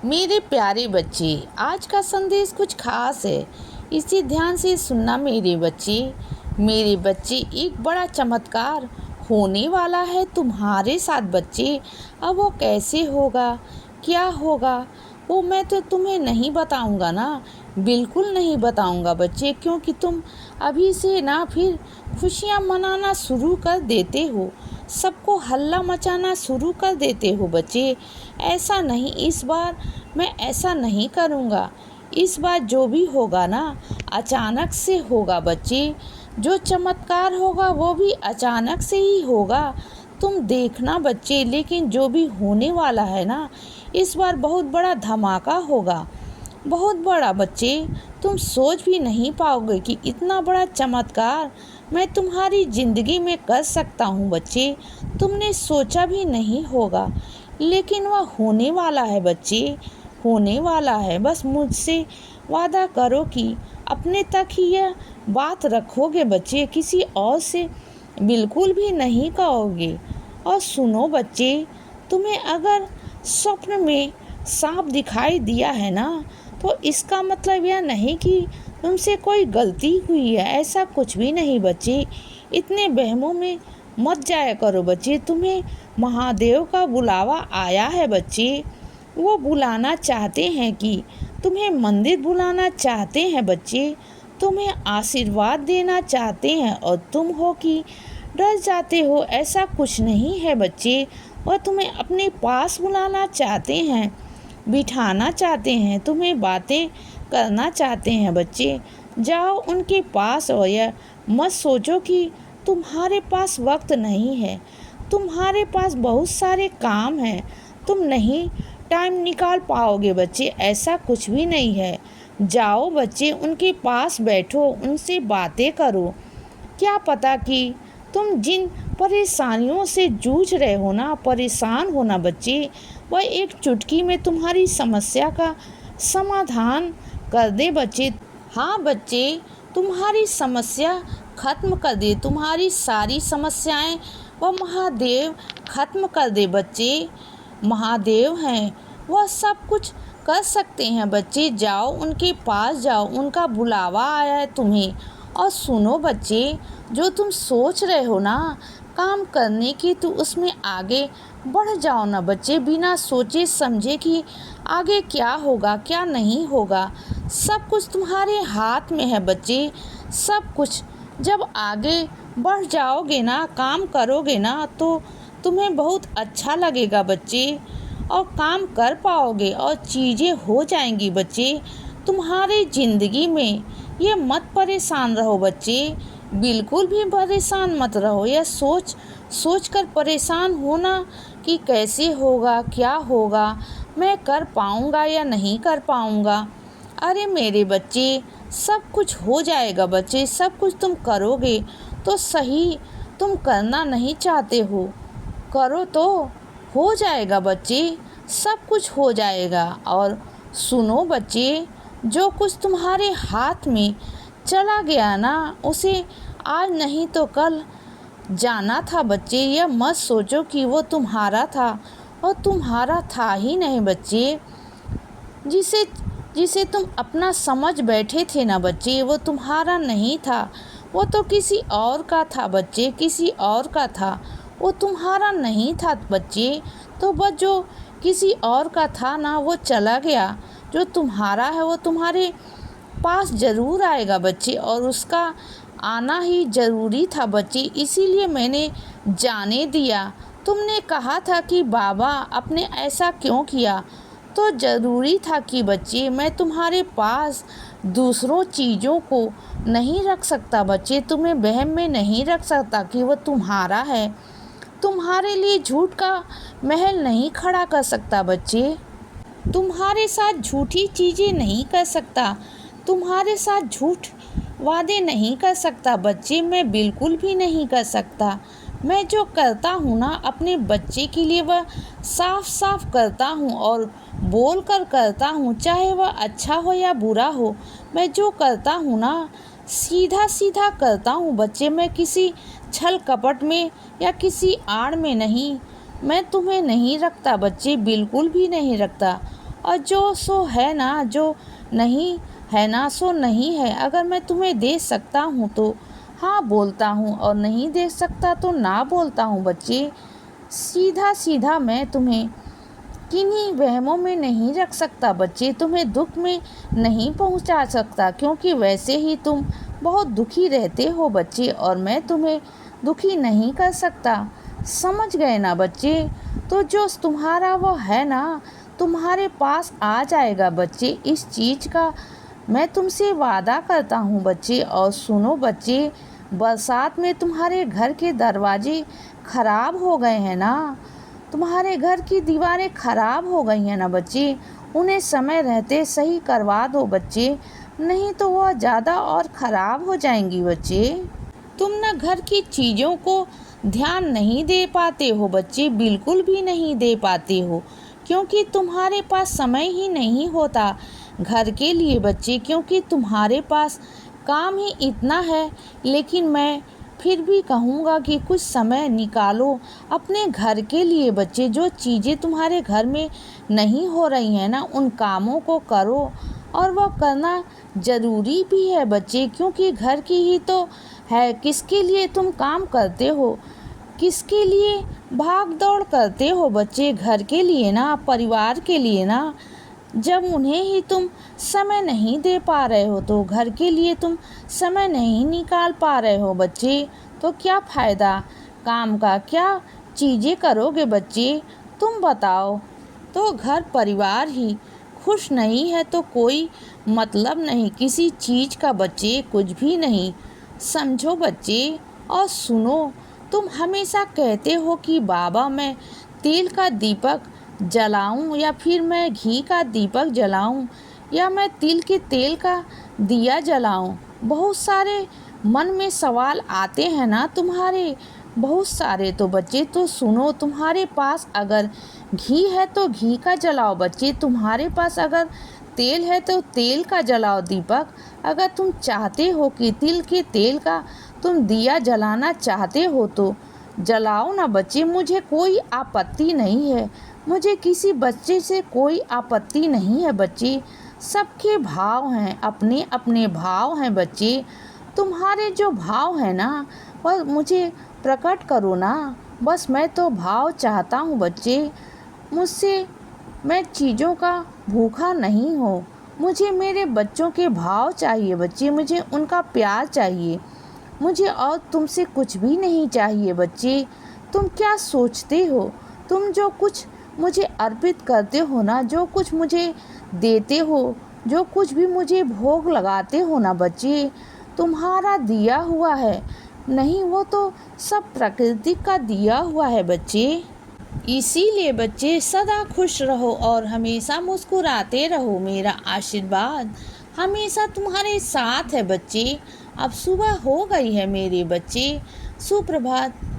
मेरे प्यारे बच्चे, आज का संदेश कुछ खास है। इसे ध्यान से सुनना मेरे बच्चे। मेरे बच्चे, एक बड़ा चमत्कार होने वाला है तुम्हारे साथ बच्चे। अब वो कैसे होगा, क्या होगा, वो मैं तो तुम्हें नहीं बताऊंगा ना, बिल्कुल नहीं बताऊंगा बच्चे, क्योंकि तुम अभी से ना फिर खुशियां मनाना शुरू कर देते हो, सबको हल्ला मचाना शुरू कर देते हो बच्चे। ऐसा नहीं, इस बार मैं ऐसा नहीं करूँगा। इस बार जो भी होगा ना, अचानक से होगा बच्चे। जो चमत्कार होगा वो भी अचानक से ही होगा, तुम देखना बच्चे। लेकिन जो भी होने वाला है ना, इस बार बहुत बड़ा धमाका होगा, बहुत बड़ा बच्चे। तुम सोच भी नहीं पाओगे कि इतना बड़ा चमत्कार मैं तुम्हारी ज़िंदगी में कर सकता हूँ बच्चे। तुमने सोचा भी नहीं होगा, लेकिन वह होने वाला है बच्चे, होने वाला है। बस मुझसे वादा करो कि अपने तक ही यह बात रखोगे बच्चे, किसी और से बिल्कुल भी नहीं कहोगे। और सुनो बच्चे, तुम्हें अगर स्वप्न में सांप दिखाई दिया है ना, तो इसका मतलब यह नहीं कि तुमसे कोई गलती हुई है, ऐसा कुछ भी नहीं बच्चे। इतने वहमों में मत जाया करो बच्चे। तुम्हें महादेव का बुलावा आया है बच्चे। वो बुलाना चाहते हैं कि तुम्हें मंदिर बुलाना चाहते हैं बच्चे, तुम्हें आशीर्वाद देना चाहते हैं, और तुम हो कि डर जाते हो, ऐसा कुछ नहीं है बच्चे। वह तुम्हें अपने पास बुलाना चाहते हैं, बिठाना चाहते हैं, तुम्हें बातें करना चाहते हैं बच्चे। जाओ उनके पास, और यह मत सोचो कि तुम्हारे पास वक्त नहीं है, तुम्हारे पास बहुत सारे काम हैं, तुम नहीं टाइम निकाल पाओगे बच्चे, ऐसा कुछ भी नहीं है। जाओ बच्चे, उनके पास बैठो, उनसे बातें करो। क्या पता कि तुम जिन परेशानियों से जूझ रहे हो ना, परेशान हो ना बच्चे, वह एक चुटकी में तुम्हारी समस्या का समाधान कर दे बच्चे। हाँ बच्चे, तुम्हारी समस्या खत्म कर दे, तुम्हारी सारी समस्याएं वह महादेव खत्म कर दे बच्चे। महादेव हैं, वह सब कुछ कर सकते हैं बच्चे। जाओ उनके पास जाओ, उनका बुलावा आया है तुम्हें। और सुनो बच्चे, जो तुम सोच रहे हो ना काम करने की, तो उसमें आगे बढ़ जाओ ना बच्चे, बिना सोचे समझे कि आगे क्या होगा क्या नहीं होगा। सब कुछ तुम्हारे हाथ में है बच्चे, सब कुछ। जब आगे बढ़ जाओगे ना, काम करोगे ना, तो तुम्हें बहुत अच्छा लगेगा बच्चे, और काम कर पाओगे और चीज़ें हो जाएंगी बच्चे तुम्हारी ज़िंदगी में। ये मत परेशान रहो बच्चे, बिल्कुल भी परेशान मत रहो। यह सोच कर परेशान होना कि कैसे होगा, क्या होगा, मैं कर पाऊँगा या नहीं कर पाऊँगा। अरे मेरे बच्चे, सब कुछ हो जाएगा बच्चे, सब कुछ तुम करोगे तो सही। तुम करना नहीं चाहते हो, करो तो हो जाएगा बच्चे, सब कुछ हो जाएगा। और सुनो बच्चे, जो कुछ तुम्हारे हाथ में चला गया ना, उसे आज नहीं तो कल जाना था बच्चे। यह मत सोचो कि वो तुम्हारा था, और तुम्हारा था ही नहीं बच्चे। जिसे जिसे तुम अपना समझ बैठे थे ना बच्चे, वो तुम्हारा नहीं था, वो तो किसी और का था बच्चे, किसी और का था, वो तुम्हारा नहीं था बच्चे। तो बस जो किसी और का था ना, वो चला गया। जो तुम्हारा है वो तुम्हारे पास ज़रूर आएगा बच्चे, और उसका आना ही ज़रूरी था बच्चे, इसीलिए मैंने जाने दिया। तुमने कहा था कि बाबा आपने ऐसा क्यों किया, तो ज़रूरी था कि बच्चे मैं तुम्हारे पास दूसरों चीज़ों को नहीं रख सकता बच्चे, तुम्हें वहम में नहीं रख सकता कि वो तुम्हारा है। तुम्हारे लिए झूठ का महल नहीं खड़ा कर सकता बच्चे, तुम्हारे साथ झूठी चीज़ें नहीं कर सकता, तुम्हारे साथ झूठ वादे नहीं कर सकता बच्चे, मैं बिल्कुल भी नहीं कर सकता। मैं जो करता हूँ ना अपने बच्चे के लिए, वह साफ साफ करता हूँ और बोल कर करता हूँ, चाहे वह अच्छा हो या बुरा हो। मैं जो करता हूँ ना सीधा सीधा करता हूँ बच्चे, मैं किसी छल कपट में या किसी आड़ में नहीं। मैं तुम्हें नहीं रखता बच्चे, बिल्कुल भी नहीं रखता। और जो सो है ना, जो नहीं है ना सो नहीं है। अगर मैं तुम्हें दे सकता हूँ तो हाँ बोलता हूँ, और नहीं दे सकता तो ना बोलता हूँ बच्चे। सीधा सीधा मैं तुम्हें किन्हीं वहमों में नहीं रख सकता बच्चे, तुम्हें दुख में नहीं पहुंचा सकता, क्योंकि वैसे ही तुम बहुत दुखी रहते हो बच्चे, और मैं तुम्हें दुखी नहीं कर सकता। समझ गए ना बच्चे? तो जो तुम्हारा वो है ना, तुम्हारे पास आ जाएगा बच्चे। इस चीज़ का मैं तुमसे वादा करता हूँ बच्चे। और सुनो बच्चे, बरसात में तुम्हारे घर के दरवाजे खराब हो गए हैं ना, तुम्हारे घर की दीवारें खराब हो गई हैं ना बच्चे, उन्हें समय रहते सही करवा दो बच्चे, नहीं तो वह ज़्यादा और ख़राब हो जाएंगी बच्चे। तुम ना घर की चीज़ों को ध्यान नहीं दे पाते हो बच्चे, बिल्कुल भी नहीं दे पाते हो, क्योंकि तुम्हारे पास समय ही नहीं होता घर के लिए बच्चे, क्योंकि तुम्हारे पास काम ही इतना है। लेकिन मैं फिर भी कहूँगा कि कुछ समय निकालो अपने घर के लिए बच्चे। जो चीज़ें तुम्हारे घर में नहीं हो रही हैं ना, उन कामों को करो, और वह करना ज़रूरी भी है बच्चे, क्योंकि घर की ही तो है। किसके लिए तुम काम करते हो, किसके लिए भाग दौड़ करते हो बच्चे? घर के लिए ना, परिवार के लिए ना। जब उन्हें ही तुम समय नहीं दे पा रहे हो, तो घर के लिए तुम समय नहीं निकाल पा रहे हो बच्चे, तो क्या फ़ायदा काम का? क्या चीज़ें करोगे बच्चे, तुम बताओ? तो घर परिवार ही खुश नहीं है तो कोई मतलब नहीं किसी चीज़ का बच्चे, कुछ भी नहीं। समझो बच्चे। और सुनो, तुम हमेशा कहते हो कि बाबा मैं तेल का दीपक जलाऊं, या फिर मैं घी का दीपक जलाऊं, या मैं तिल के तेल का दिया जलाऊं। बहुत सारे मन में सवाल आते हैं ना तुम्हारे, बहुत सारे। तो बच्चे तो सुनो, तुम्हारे पास अगर घी है तो घी का जलाओ बच्चे, तुम्हारे पास अगर तेल है तो तेल का जलाओ दीपक। अगर तुम चाहते हो कि तिल के तेल का तुम दिया जलाना चाहते हो तो जलाओ ना बच्चे, मुझे कोई आपत्ति नहीं है। मुझे किसी बच्चे से कोई आपत्ति नहीं है बच्चे। सबके भाव हैं, अपने अपने भाव हैं बच्चे। तुम्हारे जो भाव हैं ना, वह मुझे प्रकट करो ना। बस मैं तो भाव चाहता हूँ बच्चे। मुझसे मैं चीज़ों का भूखा नहीं हूँ। मुझे मेरे बच्चों के भाव चाहिए बच्चे, मुझे उनका प्यार चाहिए, मुझे और तुमसे कुछ भी नहीं चाहिए बच्चे। तुम क्या सोचते हो? तुम जो कुछ मुझे अर्पित करते हो ना, जो कुछ मुझे देते हो, जो कुछ भी मुझे भोग लगाते हो ना बच्चे, तुम्हारा दिया हुआ है नहीं, वो तो सब प्रकृति का दिया हुआ है बच्चे। इसीलिए बच्चे सदा खुश रहो और हमेशा मुस्कुराते रहो। मेरा आशीर्वाद हमेशा तुम्हारे साथ है बच्चे। अब सुबह हो गई है मेरे बच्चे, सुप्रभात।